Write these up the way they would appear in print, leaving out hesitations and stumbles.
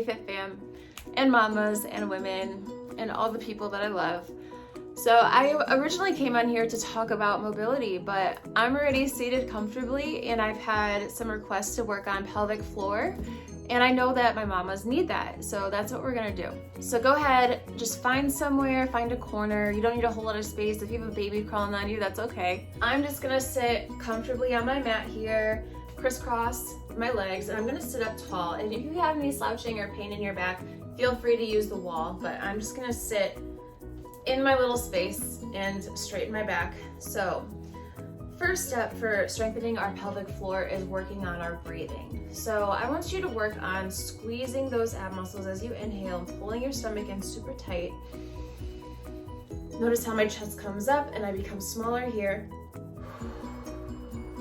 Fit fam and mamas and women and all the people that I love. So I originally came on here to talk about mobility, but I'm already seated comfortably and I've had some requests to work on pelvic floor, and I know that my mamas need that, so that's what we're gonna do. So go ahead, just find somewhere, find a corner. You don't need a whole lot of space. If you have a baby crawling on you, that's okay. I'm just gonna sit comfortably on my mat here, crisscross my legs, and I'm gonna sit up tall. And if you have any slouching or pain in your back, feel free to use the wall, but I'm just gonna sit in my little space and straighten my back. So first step for strengthening our pelvic floor is working on our breathing. So I want you to work on squeezing those ab muscles as you inhale and pulling your stomach in super tight. Notice how my chest comes up and I become smaller here.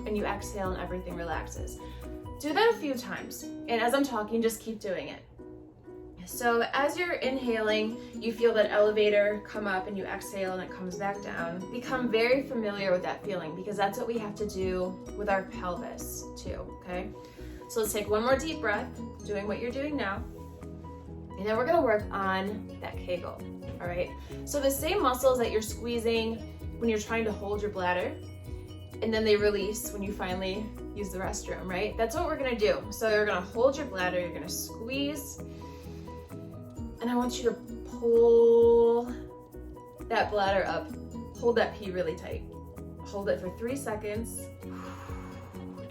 And you exhale and everything relaxes. Do that a few times. And as I'm talking, just keep doing it. So as you're inhaling, you feel that elevator come up and you exhale and it comes back down. Become very familiar with that feeling because that's what we have to do with our pelvis too, okay? So let's take one more deep breath, doing what you're doing now. And then we're gonna work on that Kegel, all right? So the same muscles that you're squeezing when you're trying to hold your bladder, and then they release when you finally use the restroom, right? That's what we're gonna do. So you're gonna hold your bladder, you're gonna squeeze, and I want you to pull that bladder up. Hold that pee really tight. Hold it for 3 seconds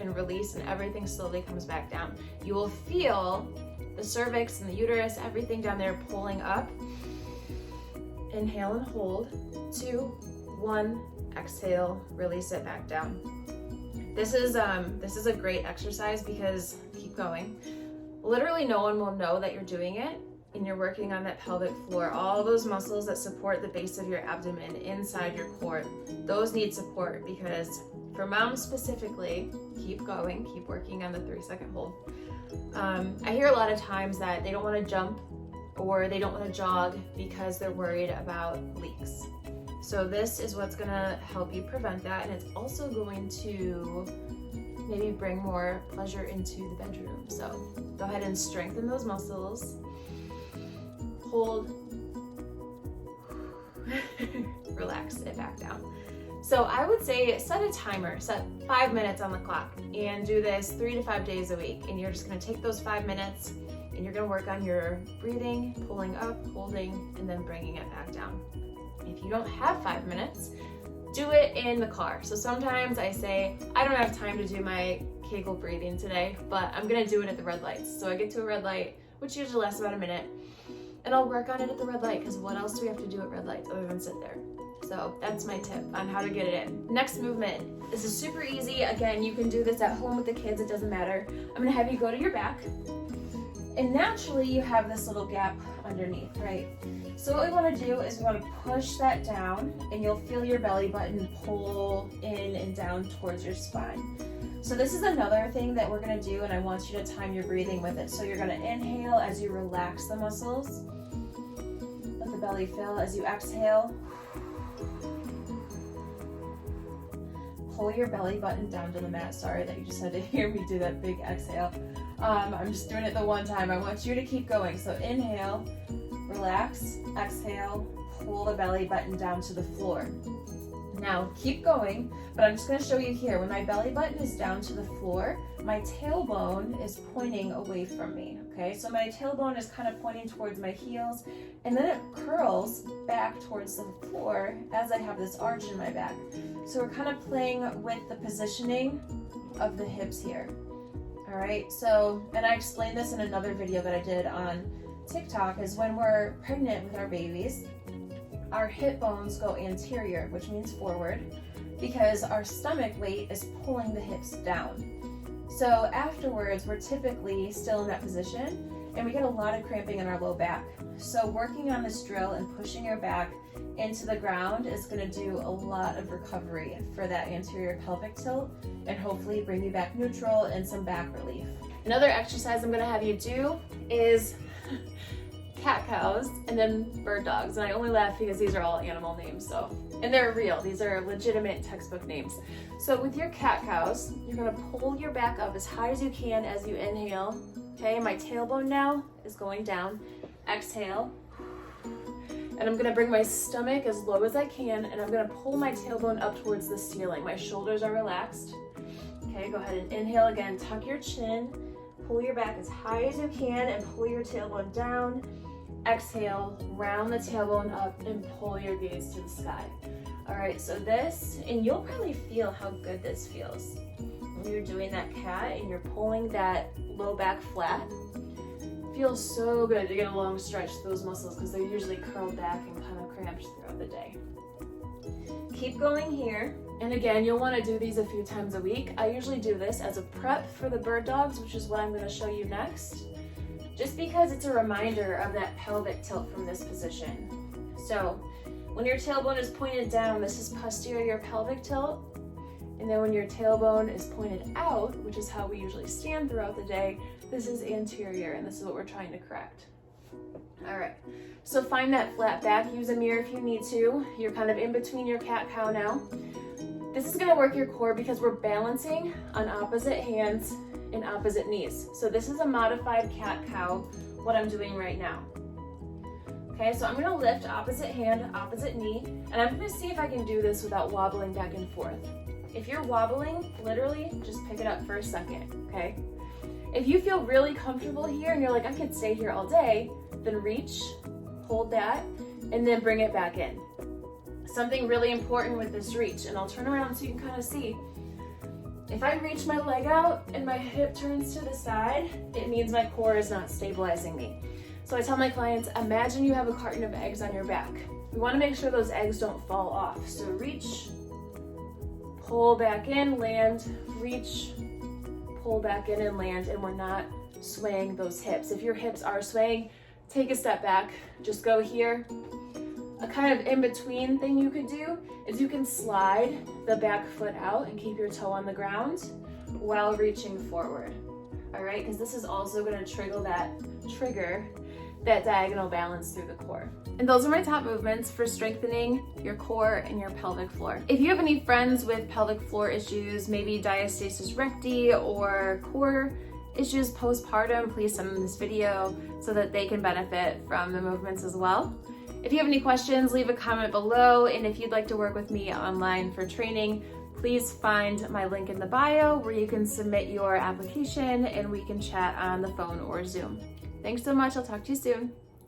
and release, and everything slowly comes back down. You will feel the cervix and the uterus, everything down there pulling up. Inhale and hold. 2, 1, exhale, release it back down. This is a great exercise because, keep going, literally no one will know that you're doing it. And you're working on that pelvic floor, all those muscles that support the base of your abdomen inside your core, those need support because for moms specifically, keep going, keep working on the 3-second hold. I hear a lot of times that they don't want to jump or they don't want to jog because they're worried about leaks. So this is what's going to help you prevent that, and it's also going to maybe bring more pleasure into the bedroom. So go ahead and strengthen those muscles. Hold, relax it back down. So I would say set a timer, set 5 minutes on the clock, and do this 3 to 5 days a week. And you're just gonna take those 5 minutes and you're gonna work on your breathing, pulling up, holding, and then bringing it back down. If you don't have 5 minutes, do it in the car. So sometimes I say, I don't have time to do my Kegel breathing today, but I'm gonna do it at the red lights. So I get to a red light, which usually lasts about a minute, and I'll work on it at the red light because what else do we have to do at red lights other than sit there? So that's my tip on how to get it in. Next movement. This is super easy. Again, you can do this at home with the kids, it doesn't matter. I'm gonna have you go to your back. And naturally you have this little gap underneath, right? So what we wanna do is we wanna push that down and you'll feel your belly button pull in and down towards your spine. So this is another thing that we're gonna do, and I want you to time your breathing with it. So you're gonna inhale as you relax the muscles. Let the belly fill as you exhale. Pull your belly button down to the mat. Sorry that you just had to hear me do that big exhale. I'm just doing it the one time. I want you to keep going. So inhale, relax, exhale, pull the belly button down to the floor. Now keep going, but I'm just going to show you here. When my belly button is down to the floor, my tailbone is pointing away from me, okay? So my tailbone is kind of pointing towards my heels, and then it curls back towards the floor as I have this arch in my back. So we're kind of playing with the positioning of the hips here, all right? So, and I explained this in another video that I did on TikTok, is when we're pregnant with our babies, our hip bones go anterior, which means forward, because our stomach weight is pulling the hips down. So afterwards, we're typically still in that position, and we get a lot of cramping in our low back. So working on this drill and pushing your back into the ground is going to do a lot of recovery for that anterior pelvic tilt and hopefully bring you back neutral and some back relief. Another exercise I'm going to have you do is cat cows and then bird dogs. And I only laugh because these are all animal names, so, and they're real. These are legitimate textbook names. So with your cat cows, you're going to pull your back up as high as you can as you inhale. Okay, my tailbone now is going down. Exhale. And I'm gonna bring my stomach as low as I can, and I'm gonna pull my tailbone up towards the ceiling. My shoulders are relaxed. Okay, go ahead and inhale again. Tuck your chin, pull your back as high as you can, and pull your tailbone down. Exhale, round the tailbone up, and pull your gaze to the sky. All right, so this, and you'll probably feel how good this feels. When you're doing that cat and you're pulling that low back flat, feels so good to get a long stretch to those muscles because they're usually curled back and kind of cramped throughout the day. Keep going here. And again, you'll want to do these a few times a week. I usually do this as a prep for the bird dogs, which is what I'm going to show you next, just because it's a reminder of that pelvic tilt from this position. So when your tailbone is pointed down, this is posterior pelvic tilt. And then when your tailbone is pointed out, which is how we usually stand throughout the day, this is anterior, and this is what we're trying to correct. All right, so find that flat back. Use a mirror if you need to. You're kind of in between your cat-cow now. This is gonna work your core because we're balancing on opposite hands and opposite knees. So this is a modified cat-cow, what I'm doing right now. Okay, so I'm gonna lift opposite hand, opposite knee, and I'm gonna see if I can do this without wobbling back and forth. If you're wobbling, literally, just pick it up for a second, okay? If you feel really comfortable here and you're like, I could stay here all day, then reach, hold that, and then bring it back in. Something really important with this reach, and I'll turn around so you can kind of see. If I reach my leg out and my hip turns to the side, it means my core is not stabilizing me. So I tell my clients, imagine you have a carton of eggs on your back. We want to make sure those eggs don't fall off. So reach, pull back in, land, reach, pull back in and land, and we're not swaying those hips. If your hips are swaying, take a step back, just go here. A kind of in-between thing you could do is you can slide the back foot out and keep your toe on the ground while reaching forward. All right, because this is also going to trigger that diagonal balance through the core. And those are my top movements for strengthening your core and your pelvic floor. If you have any friends with pelvic floor issues, maybe diastasis recti or core issues postpartum, please send them this video so that they can benefit from the movements as well. If you have any questions, leave a comment below, and if you'd like to work with me online for training, please find my link in the bio where you can submit your application and we can chat on the phone or Zoom. Thanks so much. I'll talk to you soon.